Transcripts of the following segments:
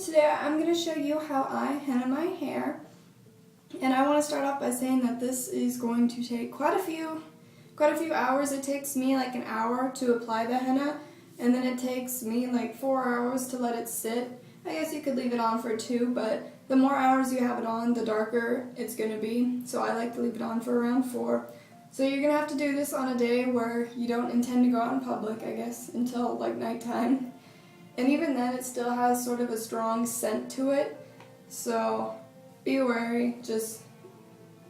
today I'm going to show you how I henna my hair. And I want to start off by saying that this is going to take quite a few hours. It takes me like an hour to apply the henna, and then it takes me like 4 hours to let it sit. I guess you could leave it on for 2, but the more hours you have it on, the darker it's going to be. So I like to leave it on for around 4. So you're going to have to do this on a day where you don't intend to go out in public, I guess, until like nighttime. And even then, it still has sort of a strong scent to it. So be wary, just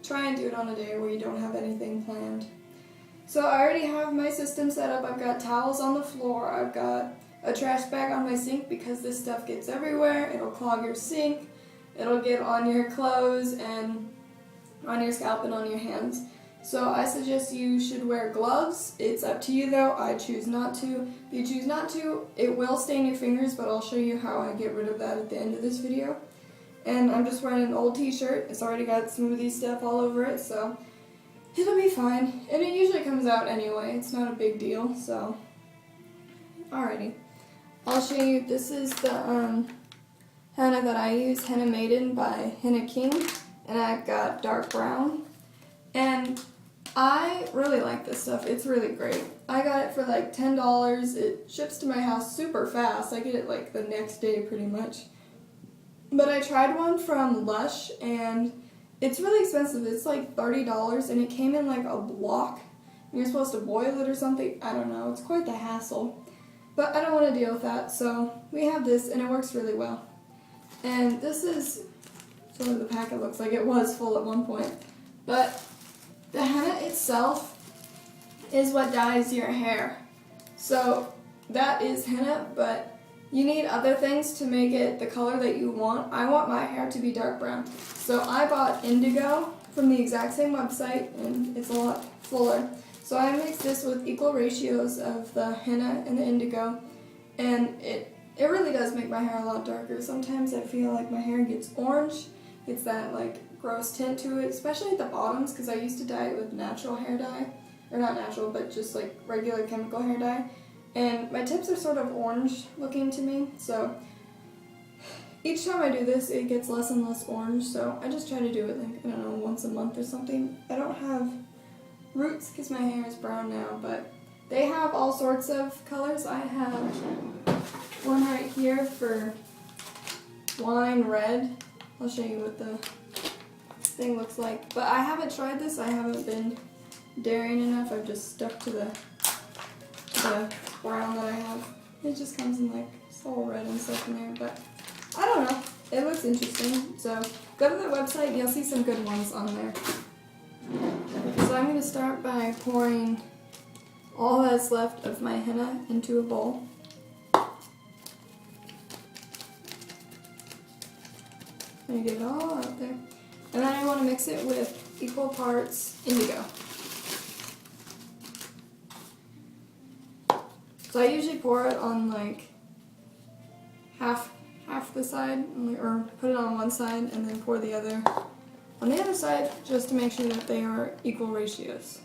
try and do it on a day where you don't have anything planned. So I already have my system set up. I've got towels on the floor. I've got a trash bag on my sink because this stuff gets everywhere. It'll clog your sink. It'll get on your clothes and on your scalp and on your hands. So I suggest you should wear gloves. It's up to you though. I choose not to. If you choose not to, it will stain your fingers, but I'll show you how I get rid of that at the end of this video. And I'm just wearing an old t-shirt. It's already got smoothie stuff all over it, so it'll be fine. And it usually comes out anyway. It's not a big deal, so alrighty. I'll show you. This is the henna that I use, Henna Maiden by Henna King, and I've got dark brown. And I really like this stuff. It's really great. I got it for like $10. It ships to my house super fast. I get it like the next day pretty much. But I tried one from Lush and it's really expensive. It's like $30 and it came in like a block. You're supposed to boil it or something. I don't know. It's quite the hassle. But I don't want to deal with that. So we have this and it works really well. And this is sort of the packet looks like. It was full at one point. But the henna itself is what dyes your hair. So that is henna, but you need other things to make it the color that you want. I want my hair to be dark brown. So I bought indigo from the exact same website, and it's a lot fuller. So I mixed this with equal ratios of the henna and the indigo, and it really does make my hair a lot darker. Sometimes I feel like my hair gets orange. It's that like gross tint to it, especially at the bottoms, because I used to dye it with natural hair dye, or not natural, but just like regular chemical hair dye, and my tips are sort of orange looking to me, so each time I do this it gets less and less orange, so I just try to do it like, I don't know, once a month or something. I don't have roots because my hair is brown now, but they have all sorts of colors. I have one right here for wine red. I'll show you what the thing looks like. But I haven't tried this. I haven't been daring enough. I've just stuck to the brown that I have. It just comes in like all red and stuff in there. But I don't know. It looks interesting. So go to the website and you'll see some good ones on there. So I'm going to start by pouring all that's left of my henna into a bowl. I'm going to get it all out there. And then I want to mix it with equal parts indigo. So I usually pour it on like half the side, or put it on one side and then pour the other on the other side, just to make sure that they are equal ratios.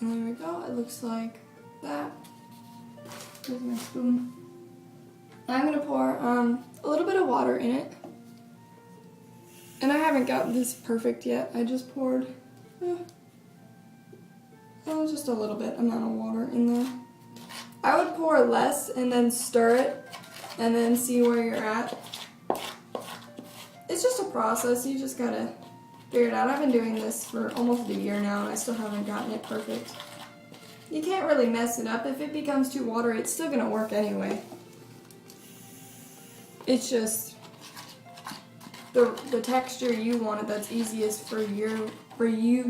And there we go. It looks like that. Here's my spoon. I'm going to pour a little bit of water in it. And I haven't gotten this perfect yet. I just poured just a little bit amount of water in there. I would pour less and then stir it and then see where you're at. It's just a process. You just got to figure it out. I've been doing this for almost a year now and I still haven't gotten it perfect. You can't really mess it up. If it becomes too watery, it's still going to work anyway. It's just the texture you want it that's easiest for you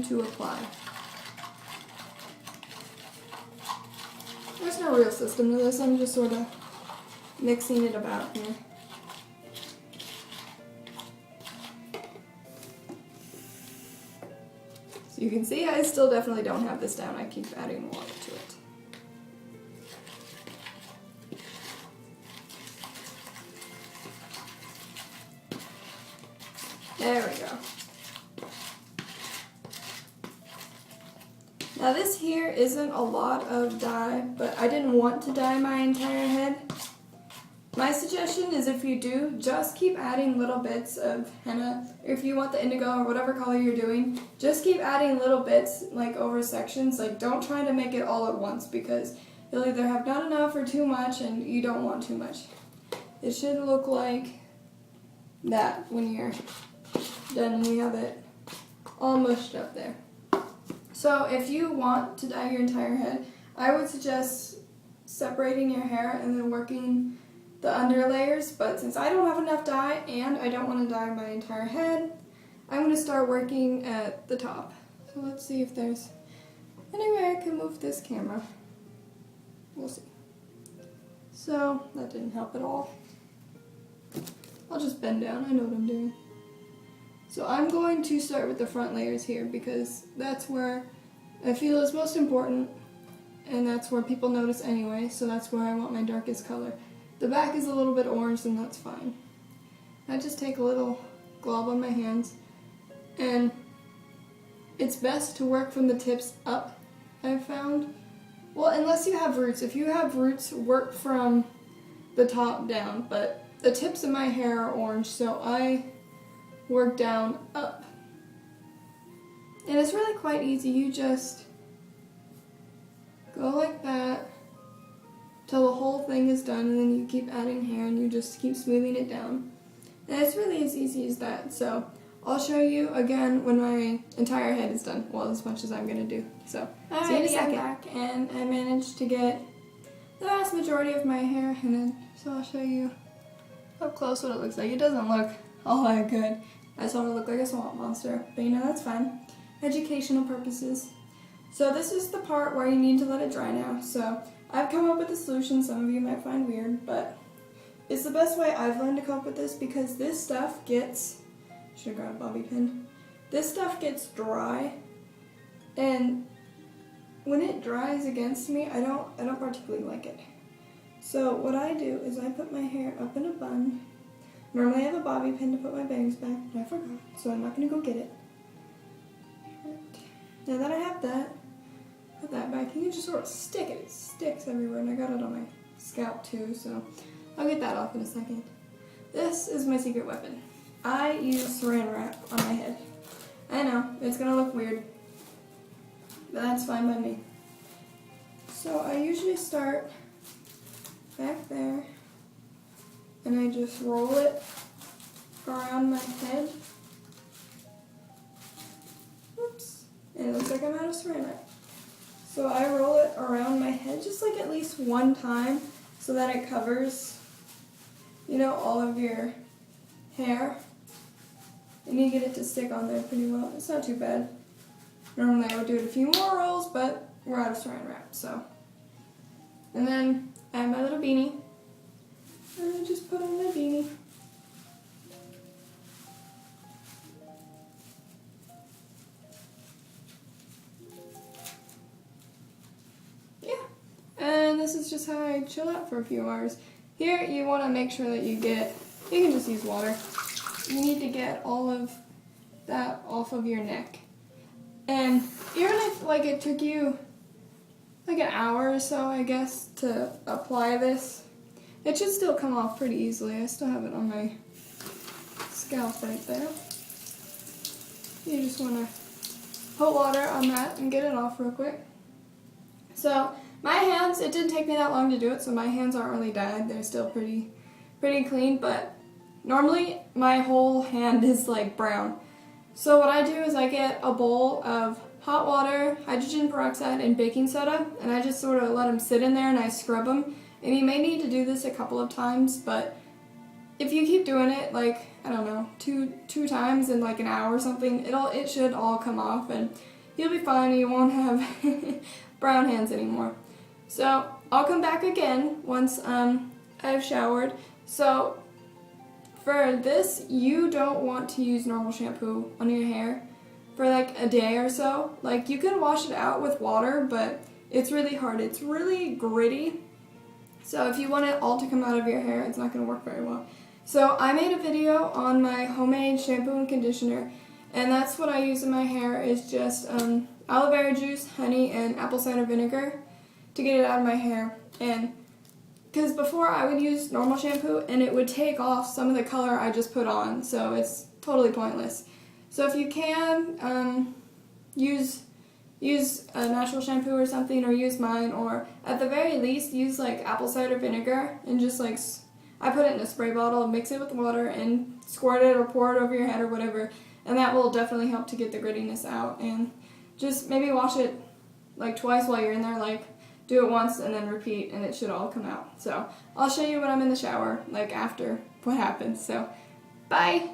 to apply. There's no real system to this. I'm just sort of mixing it about here. So you can see I still definitely don't have this down. I keep adding water to it. There we go. Now this here isn't a lot of dye, but I didn't want to dye my entire head. My suggestion is if you do, just keep adding little bits of henna. If you want the indigo or whatever color you're doing, just keep adding little bits like over sections. Like don't try to make it all at once because you'll either have not enough or too much and you don't want too much. It should look like that when you're done and we have it all mushed up there. So if you want to dye your entire head, I would suggest separating your hair and then working the under layers, but since I don't have enough dye and I don't want to dye my entire head, I'm going to start working at the top. So let's see if there's any way I can move this camera. We'll see. So that didn't help at all. I'll just bend down, I know what I'm doing. So I'm going to start with the front layers here because that's where I feel is most important and that's where people notice anyway, so that's where I want my darkest color. The back is a little bit orange and that's fine. I just take a little glob on my hands and it's best to work from the tips up, I've found. Well, unless you have roots. If you have roots, work from the top down, but the tips of my hair are orange, so I work down up. And it's really quite easy. You just go like that till the whole thing is done, and then you keep adding hair and you just keep smoothing it down. And it's really as easy as that. So I'll show you again when my entire head is done. Well, as much as I'm gonna do. So see you in a second. I'm back and I managed to get the vast majority of my hair hennaed. So I'll show you up close what it looks like. It doesn't look all that good. I just want to look like a swamp monster, but you know, that's fine. Educational purposes. So this is the part where you need to let it dry now. So I've come up with a solution some of you might find weird, but it's the best way I've learned to cope with this because this stuff gets, should have grabbed a bobby pin. This stuff gets dry, and when it dries against me, I don't particularly like it. So what I do is I put my hair up in a bun. Normally I have a bobby pin to put my bangs back, but I forgot, so I'm not going to go get it. Now that I have that, put that back. You can just sort of stick it. It sticks everywhere, and I got it on my scalp too, so I'll get that off in a second. This is my secret weapon. I use saran wrap on my head. I know, it's going to look weird, but that's fine by me. So I usually start back there, and I just roll it around my head. Oops. And it looks like I'm out of saran wrap. So I roll it around my head just like at least one time so that it covers, you know, all of your hair. And you get it to stick on there pretty well. It's not too bad. Normally I would do it a few more rolls, but we're out of saran wrap, so. And then I have my little beanie. And I just put on my beanie. Yeah. And this is just how I chill out for a few hours. Here you want to make sure that you can just use water. You need to get all of that off of your neck. And even if like it took you like an hour or so, I guess, to apply this, it should still come off pretty easily. I still have it on my scalp right there. You just want to put water on that and get it off real quick. So my hands, it didn't take me that long to do it, so my hands aren't really dyed. They're still pretty clean, but normally my whole hand is like brown. So what I do is I get a bowl of hot water, hydrogen peroxide, and baking soda, and I just sort of let them sit in there and I scrub them. And you may need to do this a couple of times, but if you keep doing it, like, I don't know, two times in like an hour or something, it should all come off and you'll be fine. You won't have brown hands anymore. So I'll come back again once I've showered. So for this, you don't want to use normal shampoo on your hair for like a day or so. Like, you can wash it out with water, but it's really hard. It's really gritty. So if you want it all to come out of your hair, it's not going to work very well. So I made a video on my homemade shampoo and conditioner, And that's what I use in my hair, is just aloe vera juice, honey, and apple cider vinegar to get it out of my hair. And because before I would use normal shampoo and it would take off some of the color I just put on, so it's totally pointless. So if you can, use a natural shampoo or something, or use mine, or at the very least use like apple cider vinegar and just like, I put it in a spray bottle, mix it with water, and squirt it or pour it over your head or whatever, and that will definitely help to get the grittiness out. And just maybe wash it like twice while you're in there, like do it once and then repeat, and it should all come out. So I'll show you when I'm in the shower, like after what happens. So bye!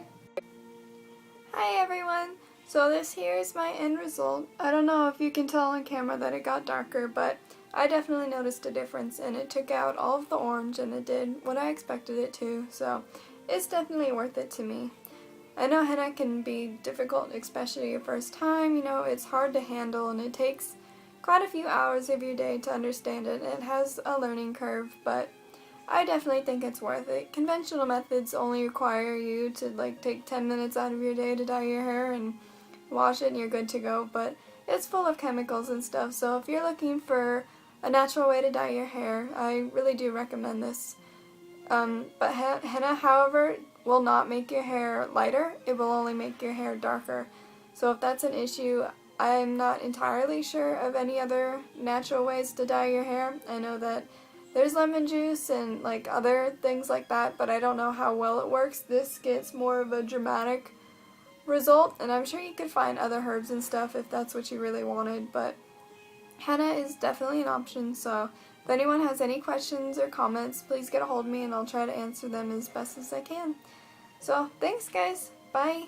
Hi everyone! So this here is my end result. I don't know if you can tell on camera that it got darker, but I definitely noticed a difference, and it took out all of the orange, and it did what I expected it to, so it's definitely worth it to me. I know henna can be difficult, especially your first time. You know, it's hard to handle, and it takes quite a few hours of your day to understand it. It has a learning curve, but I definitely think it's worth it. Conventional methods only require you to like take 10 minutes out of your day to dye your hair and wash it and you're good to go, but it's full of chemicals and stuff, so if you're looking for a natural way to dye your hair, I really do recommend this. But henna, however, will not make your hair lighter, it will only make your hair darker. So if that's an issue, I'm not entirely sure of any other natural ways to dye your hair. I know that there's lemon juice and like other things like that, but I don't know how well it works. This gets more of a dramatic result, and I'm sure you could find other herbs and stuff if that's what you really wanted, but henna is definitely an option. So if anyone has any questions or comments, please get a hold of me and I'll try to answer them as best as I can. So thanks guys, bye!